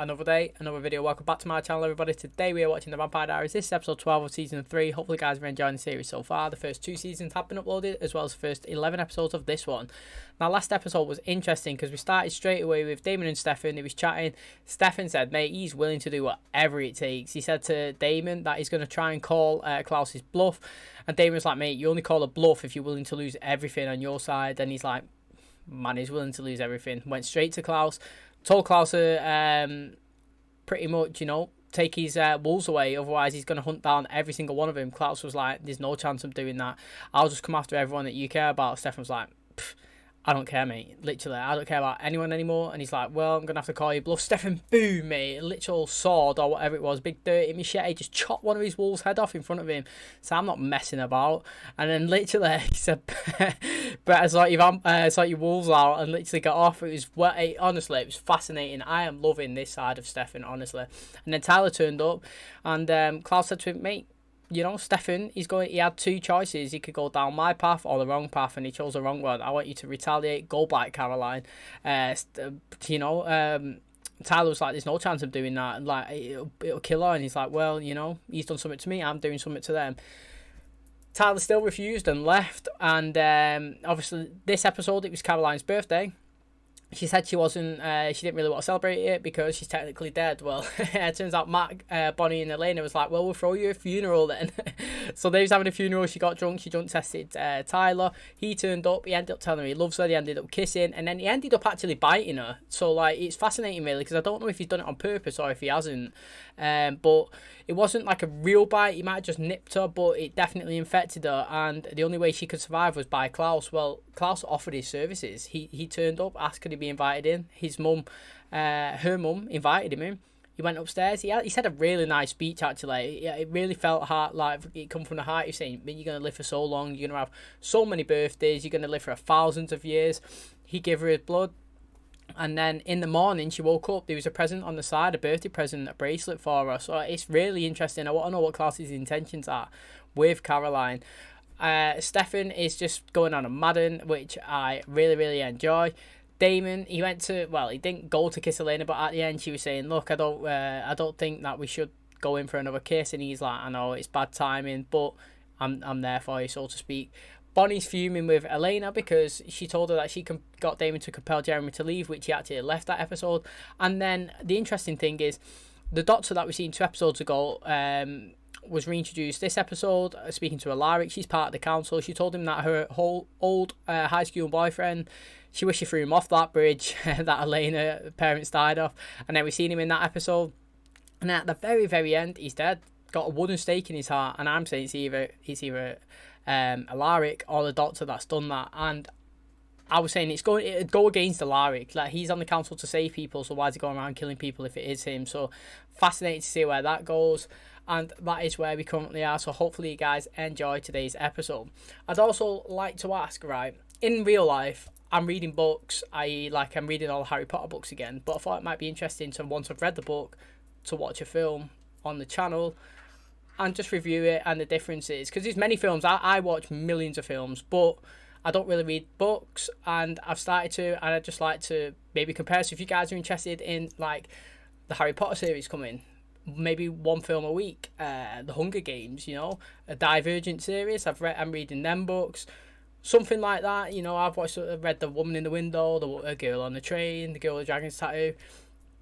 Another day, another video. Welcome back to my channel, everybody. Today we are watching the Vampire Diaries. This is episode 12 of season 3. Hopefully you guys are enjoying the series so far. The first 2 seasons have been uploaded, as well as the first 11 episodes of this one. Now, last episode was interesting because we started straight away with Damon and Stefan. He was chatting. Stefan said, mate, he's willing to do whatever it takes. He said to Damon that he's going to try and call Klaus's bluff. And Damon was like, mate, you only call a bluff if you're willing to lose everything on your side. And he's like, man, he's willing to lose everything. Went straight to Klaus. Told Klaus pretty much, you know, take his wolves away, otherwise he's going to hunt down every single one of them. Klaus was like, there's no chance of doing that. I'll just come after everyone that you care about. Stefan was like, I don't care, mate. Literally, I don't care about anyone anymore. And he's like, well, I'm going to have to call you bluff. Stefan, boom, mate. A literal sword or whatever it was, big dirty machete, just chopped one of his wolves' head off in front of him. So I'm not messing about. And then literally, he said, better sort your wolves out, and literally got off. It was, honestly, it was fascinating. I am loving this side of Stefan, honestly. And then Tyler turned up, and Klaus said to him, mate, you know, Stefan, he had 2 choices. He could go down my path or the wrong path, and he chose the wrong one. I want you to retaliate, go back, Caroline. You know, Tyler was like, there's no chance of doing that. Like, it'll kill her. And he's like, well, you know, he's done something to me. I'm doing something to them. Tyler still refused and left. And obviously, this episode, it was Caroline's birthday. She said she didn't really want to celebrate it because she's technically dead. Well, it turns out Matt, Bonnie and Delena was like, well, we'll throw you a funeral then. So they was having a funeral. She got drunk. She drunk tested Tyler. He turned up. He ended up telling her he loves her. They ended up kissing. And then he ended up actually biting her. So, like, it's fascinating, really, because I don't know if he's done it on purpose or if he hasn't. But it wasn't like a real bite. He might have just nipped her, but it definitely infected her. And the only way she could survive was by Klaus. Well, Klaus offered his services. He turned up, asked could he be invited in. His mum, her mum, invited him in. He went upstairs. He said a really nice speech, actually. It really felt like it come from the heart. He's saying, you're going to live for so long. You're going to have so many birthdays. You're going to live for thousands of years. He gave her his blood. And then in the morning, she woke up. There was a present on the side, a birthday present, a bracelet for her. So it's really interesting. I want to know what Klaus's intentions are with Caroline. Stefan is just going on a Madden, which I really, really enjoy. Damon, he didn't go to kiss Delena, but at the end she was saying, look, I don't think that we should go in for another kiss. And he's like, I know it's bad timing, but I'm there for you, so to speak. Bonnie's fuming with Delena because she told her that she got Damon to compel Jeremy to leave, which he actually left that episode. And then the interesting thing is, the doctor that we seen 2 episodes ago was reintroduced this episode, speaking to Alaric. She's part of the council. She told him that her whole old high school boyfriend, she wished she threw him off that bridge that Delena parents died off. And then we seen him in that episode. And at the very, very end, he's dead. Got a wooden stake in his heart. And I'm saying it's either Alaric or the doctor that's done that. And I was saying it'd go against Alaric. Like, he's on the council to save people, so why is he going around killing people if it is him? So fascinating to see where that goes. And that is where we currently are. So hopefully you guys enjoy today's episode. I'd also like to ask, right, in real life, I'm reading books, I'm reading all the Harry Potter books again, but I thought it might be interesting to, once I've read the book, to watch a film on the channel and just review it and the differences. Because there's many films, I watch millions of films, but I don't really read books, and I've started to, and I'd just like to maybe compare. So if you guys are interested in, like, the Harry Potter series coming, maybe 1 film a week, the Hunger Games, you know, a Divergent series, I'm reading them books, something like that. You know, I've read The Woman in the Window, The Girl on the Train, The Girl with the Dragon's Tattoo,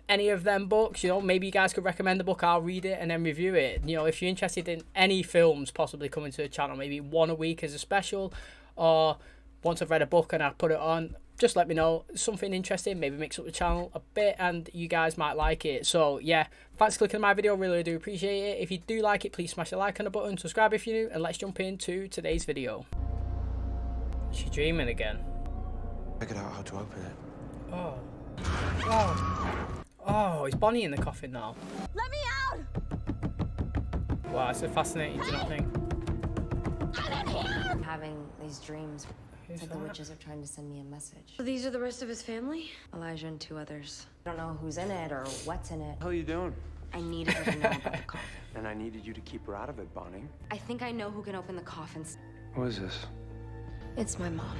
any of them books. You know, maybe you guys could recommend a book, I'll read it and then review it. You know, if you're interested in any films possibly coming to the channel, maybe 1 a week as a special, or once I've read a book and I put it on, just let me know. Something interesting, maybe mix up the channel a bit and you guys might like it. So yeah, thanks for clicking on my video, really do appreciate it. If you do like it, please smash the like on the button, subscribe if you're new, and let's jump into today's video. She's dreaming again. Figured out how to open it. Oh, is Bonnie in the coffin now? Let me out! Wow, it's a fascinating, do you not think? I'm in here! Having these dreams. Who's The that? witches are trying to send me a message. So these are the rest of his family? Elijah and 2 others. I don't know who's in it or what's in it. What the hell are you doing? I needed her to know about the coffin. And I needed you to keep her out of it, Bonnie. I think I know who can open the coffins. What is this? It's my mom.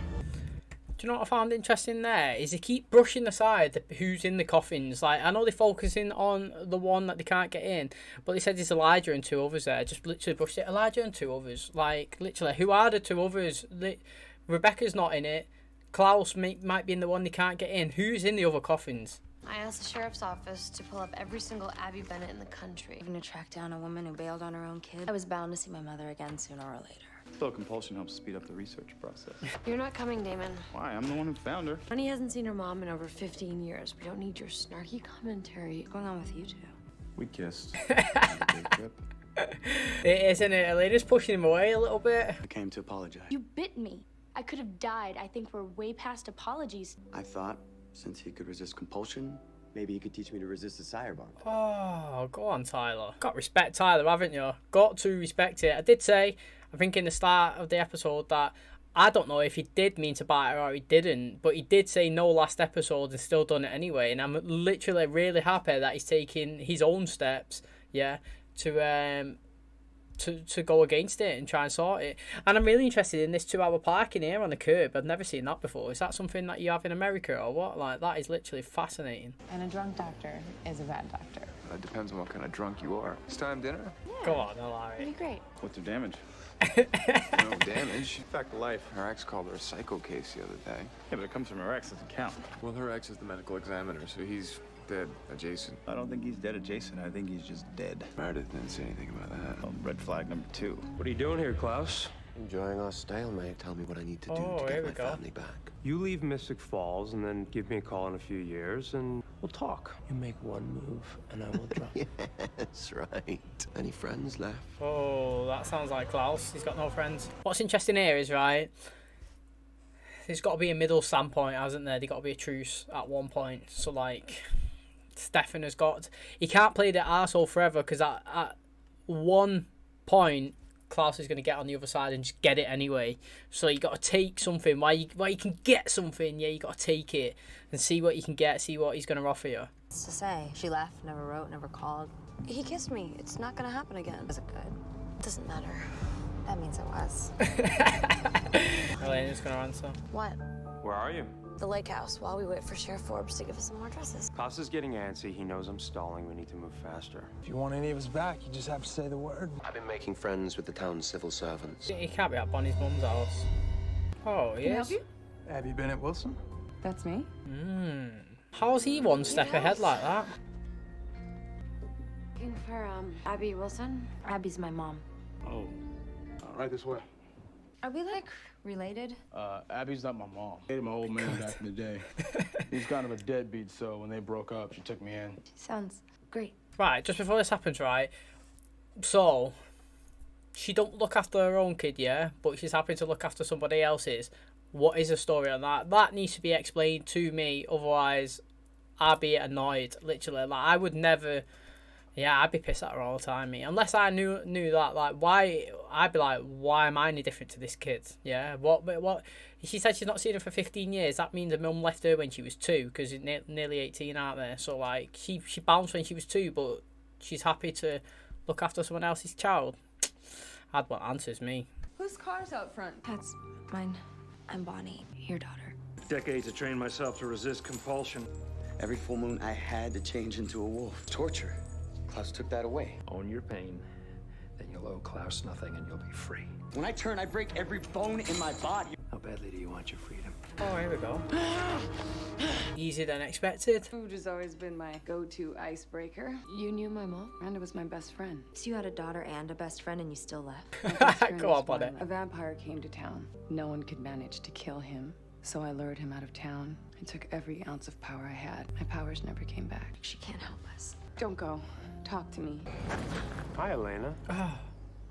Do you know what I found interesting there? Is they keep brushing aside who's in the coffins. Like, I know they're focusing on the one that they can't get in, but they said there's Elijah and 2 others there. Just literally brushed it. Elijah and 2 others. Like, literally, who are the 2 others? Rebecca's not in it. Klaus might be in the one they can't get in. Who's in the other coffins? I asked the sheriff's office to pull up every single Abby Bennett in the country. Even to track down a woman who bailed on her own kid. I was bound to see my mother again sooner or later. Still, compulsion helps speed up the research process. You're not coming, Damon. Why? I'm the one who found her. Honey hasn't seen her mom in over 15 years. We don't need your snarky commentary. What's going on with you two? We kissed. Big trip. Isn't it? Elena's pushing him away a little bit. I came to apologize. You bit me. I could have died. I think we're way past apologies. I thought, since he could resist compulsion, maybe he could teach me to resist the sire bond. Oh, go on, Tyler. Got to respect Tyler, haven't you? Got to respect it. I did say, I think in the start of the episode, that I don't know if he did mean to bite her or he didn't, but he did say no last episode and still done it anyway. And I'm literally really happy that he's taking his own steps, yeah, to go against it and try and sort it. And I'm really interested in this 2-hour parking here on the curb. I've never seen that before. Is that something that you have in America or what? Like, that is literally fascinating. And a drunk doctor is a bad doctor. It depends on what kind of drunk you are. It's time dinner? Go on, Larry. That'd be great. What's her damage? No damage. Fact of life. Her ex called her a psycho case the other day. Yeah, but it comes from her ex. Doesn't count. Well, her ex is the medical examiner, so he's dead adjacent. I don't think he's dead adjacent. I think he's just dead. Meredith didn't say anything about that. Oh, red flag number 2. What are you doing here, Klaus? Enjoying our stalemate. Tell me what I need to do Oh, to here get we my go. family back. You leave Mystic Falls and then give me a call in a few years and we'll talk. You make one move and I will drop. Yes, right. Any friends left? Oh, that sounds like Klaus. He's got no friends. What's interesting here is, right, there's got to be a middle standpoint, hasn't there? There's got to be a truce at one point. So, like, Stefan has got... He can't play the arsehole forever because at one point, Klaus is going to get on the other side and just get it anyway. So you got to take something. While you can get something, yeah, you got to take it and see what you can get, see what he's going to offer you. What's to say? She left, never wrote, never called. He kissed me. It's not gonna happen again. Was it good? It doesn't matter. That means it was. Elena's going to answer. What? Where are you? The lake house, while we wait for Sheriff Forbes to give us some more dresses. Klaus is getting antsy. He knows I'm stalling. We need to move faster. If you want any of us back, you just have to say the word. I've been making friends with the town's civil servants. He can't be at Bonnie's mum's house. Oh, he is. Abby Bennett Wilson? That's me? How's he one step ahead like that? Looking for, Abby Wilson? Abby's my mom. Oh. Right this way. Are we, like, related? Abby's not my mom. I dated my old man back in the day. He's kind of a deadbeat, so when they broke up, she took me in. Sounds great. Right, just before this happens, right, so she don't look after her own kid, yeah, but she's happy to look after somebody else's. What is the story on that? That needs to be explained to me, otherwise I'd be annoyed, literally. Like, I would never... Yeah, I'd be pissed at her all the time, me. Unless I knew that, like, why... I'd be like, why am I any different to this kid? Yeah, what... She said she's not seen her for 15 years. That means her mum left her when she was 2, because nearly 18, aren't there? So, like, she bounced when she was 2, but she's happy to look after someone else's child. I'd want answers, me. Whose car's out front? That's mine. I'm Bonnie, your daughter. Decades to train myself to resist compulsion. Every full moon, I had to change into a wolf. Torture. Klaus took that away. Own your pain. Then you'll owe Klaus nothing and you'll be free. When I turn, I break every bone in my body. How badly do you want your freedom? Oh, here we go. Easier than expected. Food has always been my go-to icebreaker. You knew my mom? Miranda was my best friend. So you had a daughter and a best friend and you still left? My best friend Go was on, buddy. violent. A vampire came to town. No one could manage to kill him. So I lured him out of town. I took every ounce of power I had. My powers never came back. She can't help us. Don't go. Talk to me. Hi, Elena.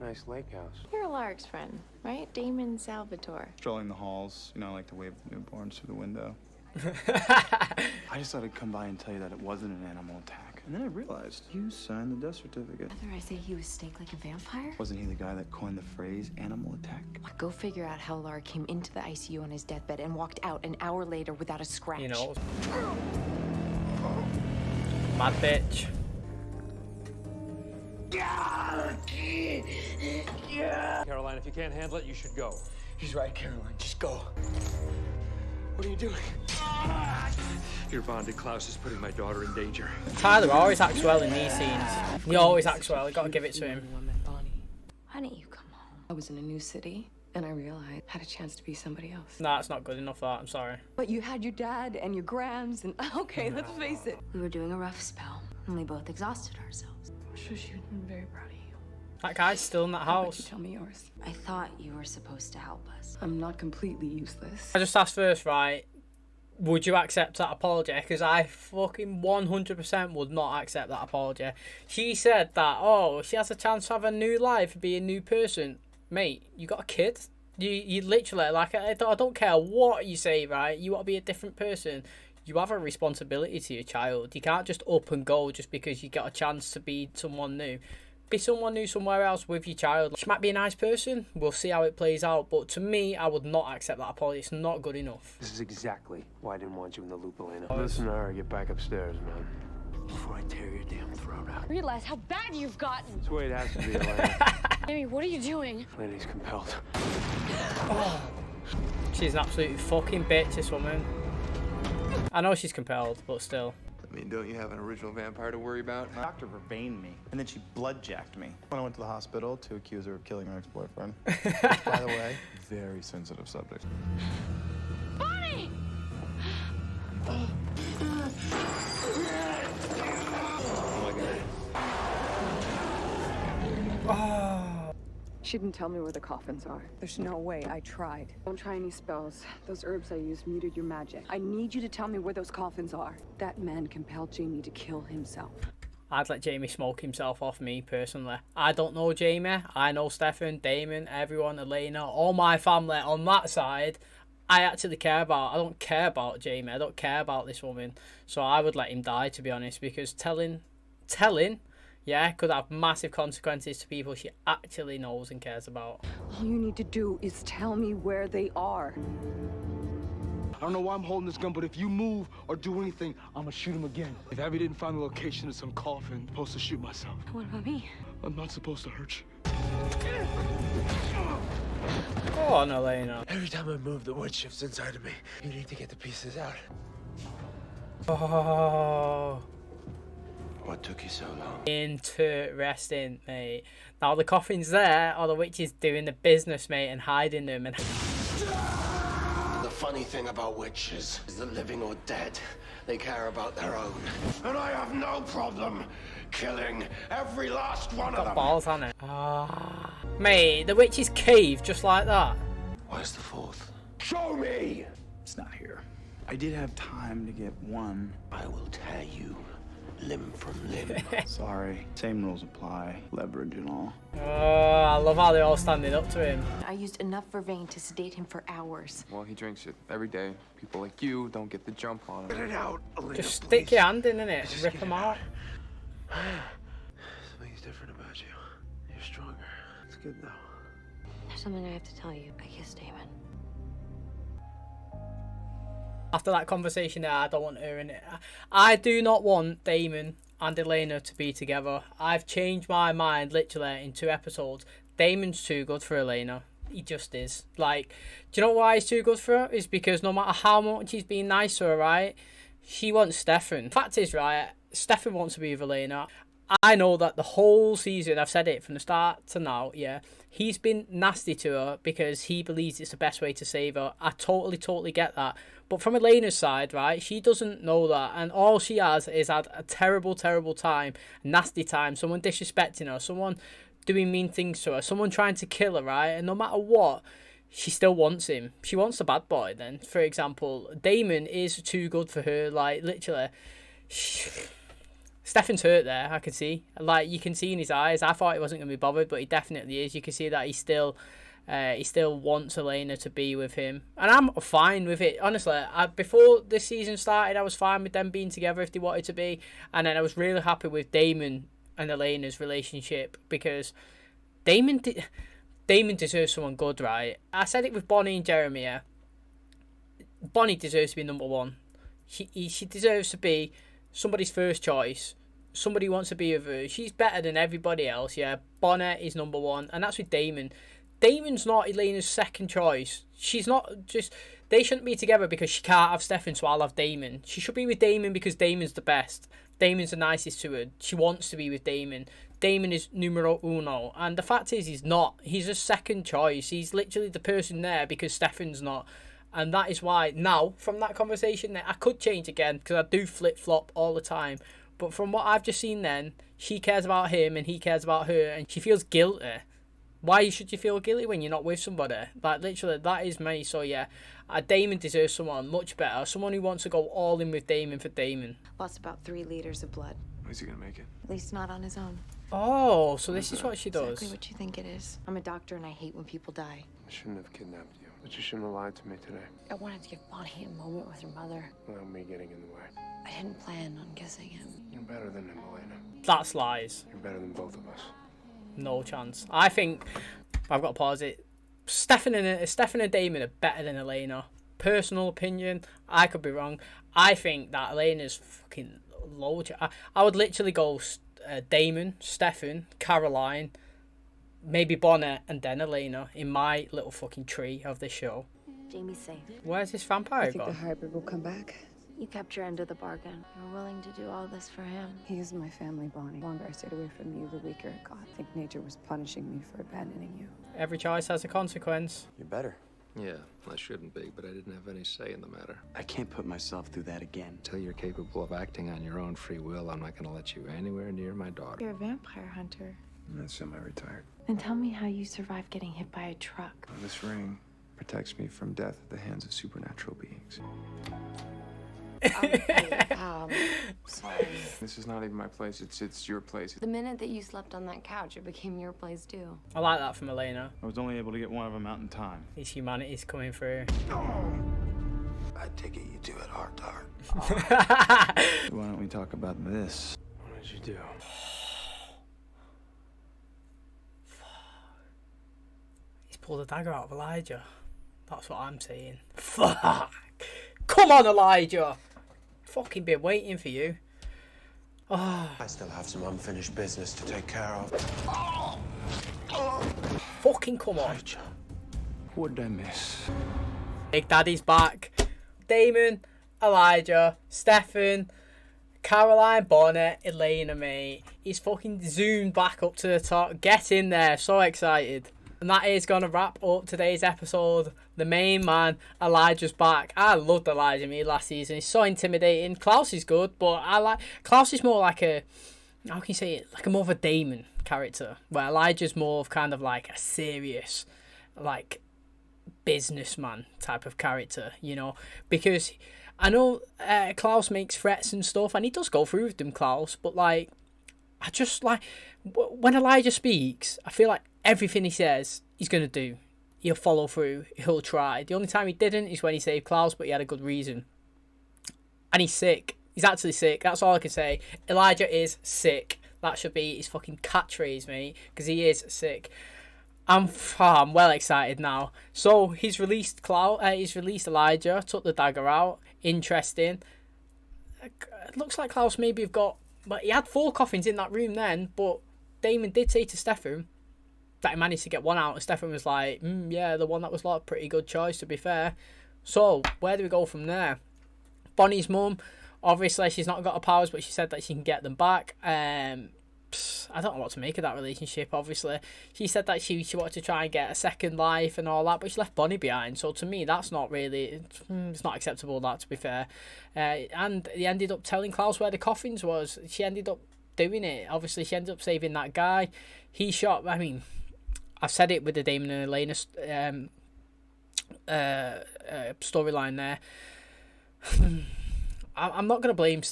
Nice lake house. You're Alaric's friend, right? Damon Salvatore. Strolling the halls. You know, I like to wave the newborns through the window. I just thought I'd come by and tell you that it wasn't an animal attack. And then I realized you signed the death certificate. Whether I say he was stank like a vampire? Wasn't he the guy that coined the phrase animal attack? Go figure out how Lar came into the ICU on his deathbed and walked out an hour later without a scratch. You know. Mad bitch. Caroline, if you can't handle it, you should go. He's right, Caroline. Just go. What are you doing? Your bonded Klaus is putting my daughter in danger. Tyler always acts well in these scenes. He always acts well. You gotta give it to him. Honey, you come home. I was in a new city, and I realized I had a chance to be somebody else. Nah, it's not good enough, that. I'm sorry. But you had your dad and your grands, and okay, let's face it. We were doing a rough spell, and we both exhausted ourselves. Shush, I'm very proud of you. That guy's still in that How about you house. tell me yours. I thought you were supposed to help us. I'm not completely useless. I just asked first, right? Would you accept that apology? Because I fucking 100% would not accept that apology. She said that, oh, she has a chance to have a new life, be a new person. Mate, you got a kid. You literally, like, I don't care what you say, right? You want to be a different person. You have a responsibility to your child. You can't just up and go just because you got a chance to be someone new. Be someone new somewhere else with your child. She might be a nice person. We'll see how it plays out. But to me, I would not accept that apology. It's not good enough. This is exactly why I didn't want you in the loop, Delena. Listen to her, get back upstairs, man. Before I tear your damn throat out. Realize how bad you've gotten. That's the way it has to be, Elena. Amy, what are you doing? Lena's compelled. She's an absolute fucking bitch, this woman. I know she's compelled, but still. I mean, don't you have an original vampire to worry about? The doctor vervained me, and then she bloodjacked me. When I went to the hospital to accuse her of killing her ex-boyfriend. By the way, very sensitive subject. Bonnie! Oh my god. She didn't tell me where the coffins are. There's no way. I tried. Don't try any spells. Those herbs I used muted your magic. I need you to tell me where those coffins are. That man compelled Jamie to kill himself. I'd let Jamie smoke himself off, me personally. I don't know Jamie. I know Stefan, Damon, everyone, Elena, all my family on that side. I actually care about. I don't care about Jamie. I don't care about this woman. So I would let him die, to be honest, because telling, yeah, could have massive consequences to people she actually knows and cares about. All you need to do is tell me where they are. I don't know why I'm holding this gun, but if you move or do anything, I'm gonna shoot him again. If Abby didn't find the location of some coffin, I'm supposed to shoot myself. What about me? I'm not supposed to hurt you. Go on, Elena. Every time I move, the wood shifts inside of me. You need to get the pieces out. Oh. What took you so long? Interesting, mate. Now the coffin's there, or the witch is doing the business, mate, and hiding them. And the funny thing about witches is the living or dead, they care about their own. And I have no problem killing every last one of got them. balls on it. Mate, the witch's cave just like that. Where's the fourth? Show me! It's not here. I did have time to get one. I will tear you limb from limb. Sorry. Same rules apply. Leverage and all. Oh, I love how they're all standing up to him. I used enough vervain to sedate him for hours. Well, he drinks it every day. People like you don't get the jump on him. Get it out, Elena, Just stick your hand in it, rip them out. Something's different about you. You're stronger. It's good, though. There's something I have to tell you. I kissed Damon. After that conversation there, I don't want her in it. I do not want Damon and Elena to be together. I've changed my mind literally in 2 episodes. Damon's too good for Elena. He just is. Like, do you know why he's too good for her? It's because no matter how much he's been nice to her, right, she wants Stefan. Fact is, right, Stefan wants to be with Elena. I know that the whole season, I've said it from the start to now, yeah, he's been nasty to her because he believes it's the best way to save her. I totally get that. But from Elena's side, right, she doesn't know that. And all she has is had a terrible time, nasty time, someone disrespecting her, someone doing mean things to her, someone trying to kill her, right? And no matter what, she still wants him. She wants the bad boy then. For example, Damon is too good for her, like, literally. Stefan's hurt there, I can see. Like, you can see in his eyes. I thought he wasn't going to be bothered, but he definitely is. You can see that he still wants Elena to be with him. And I'm fine with it. Honestly, before this season started, I was fine with them being together if they wanted to be. And then I was really happy with Damon and Elena's relationship because Damon deserves someone good, right? I said it with Bonnie and Jeremy, yeah. Bonnie deserves to be number 1. She deserves to be somebody's first choice. Somebody wants to be with her. She's better than everybody else, yeah. Bonnie is number 1, and that's with Damon. Damon's not Elena's second choice. She's not just... They shouldn't be together because she can't have Stefan, so I'll have Damon. She should be with Damon because Damon's the best. Damon's the nicest to her. She wants to be with Damon. Damon is numero uno. And the fact is, he's not. He's a second choice. He's literally the person there because Stefan's not. And that is why, now, from that conversation, I could change again because I do flip-flop all the time. But from what I've just seen then, she cares about him and he cares about her and she feels guilty. Why should you feel guilty when you're not with somebody? Like, literally, that is me. So, yeah, Damon deserves someone much better. Someone who wants to go all in with Damon for Damon. Lost about 3 liters of blood. Is he gonna make it? At least not on his own. Oh, so this is what she does. Exactly what you think it is. I'm a doctor and I hate when people die. I shouldn't have kidnapped you, but you shouldn't have lied to me today. I wanted to give Bonnie a moment with her mother. Without me getting in the way. I didn't plan on kissing him. You're better than him, Elena. That's lies. You're better than both of us. No chance. I think... I've got to pause it. Stefan and Damon are better than Elena. Personal opinion. I could be wrong. I think that Elena's fucking low. I would literally go Damon, Stefan, Caroline, maybe Bonnet, and then Elena in my little fucking tree of this show. Jamie's safe. Where's this vampire I think gone? the hybrid will come back. You kept your end of the bargain. You were willing to do all this for him. He is my family, Bonnie. The longer I stayed away from you, the weaker it got. I think nature was punishing me for abandoning you. Every choice has a consequence. You're better. Yeah, I shouldn't be, but I didn't have any say in the matter. I can't put myself through that again. Until you're capable of acting on your own free will, I'm not going to let you anywhere near my daughter. You're a vampire hunter. I'm not semi-retired. Then tell me how you survived getting hit by a truck. This ring protects me from death at the hands of supernatural beings. Okay, sorry. This is not even my place, it's your place. The minute that you slept on that couch, it became your place too. I like that from Elena. I was only able to get one of them out in time. His humanity's coming through. I take it you do it heart to heart. Why don't we talk about this? What did you do? He's pulled a dagger out of Elijah. That's what I'm saying. Fuck! Come on, Elijah! Fucking been waiting for you. Oh. I still have some unfinished business to take care of. Fucking come on. Elijah. What did I miss? Big Daddy's back. Damon, Elijah, Stefan, Caroline, Bonnet, Elena, mate. He's fucking zoomed back up to the top. Get in there. So excited. And that is going to wrap up today's episode. The main man, Elijah's back. I loved Elijah last season. He's so intimidating. Klaus is good, but I like... Klaus is more like a... How can you say it? Like a more of a Damon character. Where Elijah's more of kind of like a serious, like, businessman type of character, you know? Because I know Klaus makes threats and stuff, and he does go through with them, Klaus, but, like, I just, like... When Elijah speaks, I feel like everything he says, he's going to do. He'll follow through. He'll try. The only time he didn't is when he saved Klaus, but he had a good reason. And he's sick. He's actually sick. That's all I can say. Elijah is sick. That should be his fucking catchphrase, mate, because he is sick. I'm well excited now. So he's released he's released Elijah, took the dagger out. Interesting. It looks like Klaus maybe have got... But he had 4 coffins in that room then, but Damon did say to Stefan that he managed to get one out, and Stefan was like, yeah, the one that was like a pretty good choice, to be fair. So, where do we go from there? Bonnie's mum, obviously she's not got her powers, but she said that she can get them back. I don't know what to make of that relationship, obviously. She said that she wanted to try and get a second life and all that, but she left Bonnie behind. So to me, that's not really... It's not acceptable, that, to be fair. And he ended up telling Klaus where the coffins was. She ended up doing it. Obviously, she ended up saving that guy. He shot... I mean, I've said it with the Damon and Elena storyline there. I'm not going to blame...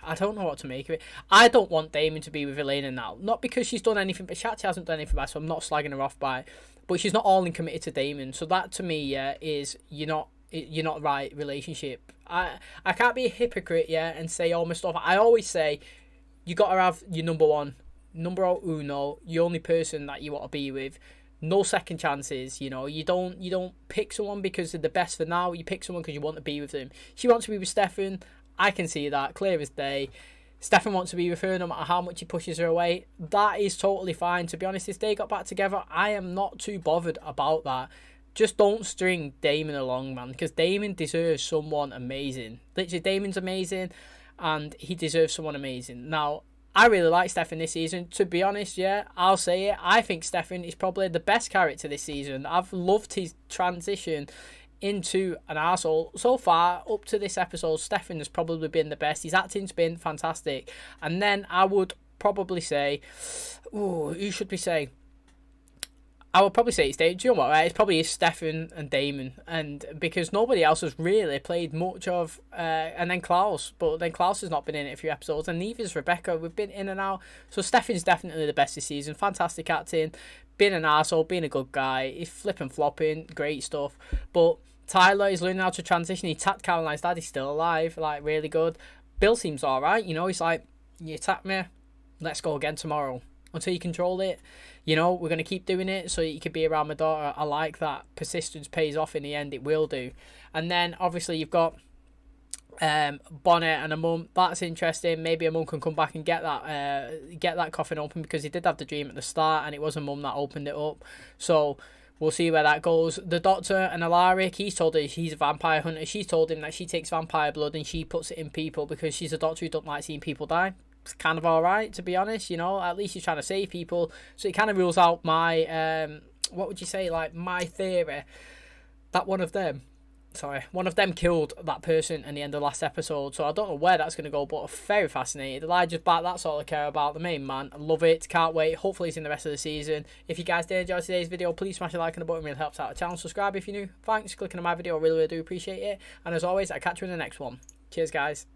I don't know what to make of it. I don't want Damon to be with Elena now. Not because she's done anything, but she actually hasn't done anything bad, so I'm not slagging her off by it. But she's not all in committed to Damon. So that, to me, yeah, is you're not right relationship. I can't be a hypocrite, yeah, and say all my stuff. I always say, you got to have your number one, numero uno, the only person that you want to be with. No second chances, you know. You don't pick someone because they're the best for now. You pick someone because you want to be with them. She wants to be with Stefan. I can see that, clear as day. Stefan wants to be with her no matter how much he pushes her away. That is totally fine. To be honest, if they got back together, I am not too bothered about that. Just don't string Damon along, man, because Damon deserves someone amazing. Literally, Damon's amazing, and he deserves someone amazing. Now, I really like Stefan this season. To be honest, yeah, I'll say it. I think Stefan is probably the best character this season. I've loved his transition into an arsehole. So far, up to this episode, Stefan has probably been the best. His acting's been fantastic. And then I would probably say, who should we say? I would probably say it's Damon. Do you know what, right? It's probably Stefan and Damon, and because nobody else has really played much of, and then Klaus, but then Klaus has not been in it a few episodes, and neither is Rebecca. We've been in and out, so Stefan's definitely the best this season. Fantastic acting, being an arsehole, being a good guy, he's flipping flopping, great stuff. But Tyler is learning how to transition. He tapped Caroline's dad, he's still alive, like really good. Bill seems alright, you know, he's like, you attacked me, let's go again tomorrow. Until you control it, you know, we're going to keep doing it so you can be around my daughter. I like that. Persistence pays off in the end. It will do. And then, obviously, you've got Bonnet and a mum. That's interesting. Maybe a mum can come back and get that coffin open, because he did have the dream at the start and it was a mum that opened it up. So we'll see where that goes. The doctor and Alaric, he's told her he's a vampire hunter. She's told him that she takes vampire blood and she puts it in people because she's a doctor who don't like seeing people die. It's kind of alright, to be honest, you know, at least he's trying to save people, so it kind of rules out my what would you say, like my theory that one of them killed that person in the end of the last episode. So I don't know where that's going to go, but I'm very fascinated. Elijah's back, that's all I care about. The main man, I love it, can't wait. Hopefully it's in the rest of the season. If you guys did enjoy today's video, please smash a like on the button, it really helps out the channel. Subscribe if you're new. Thanks for clicking on my video, I really do appreciate it, and as always, I'll catch you in the next one. Cheers guys.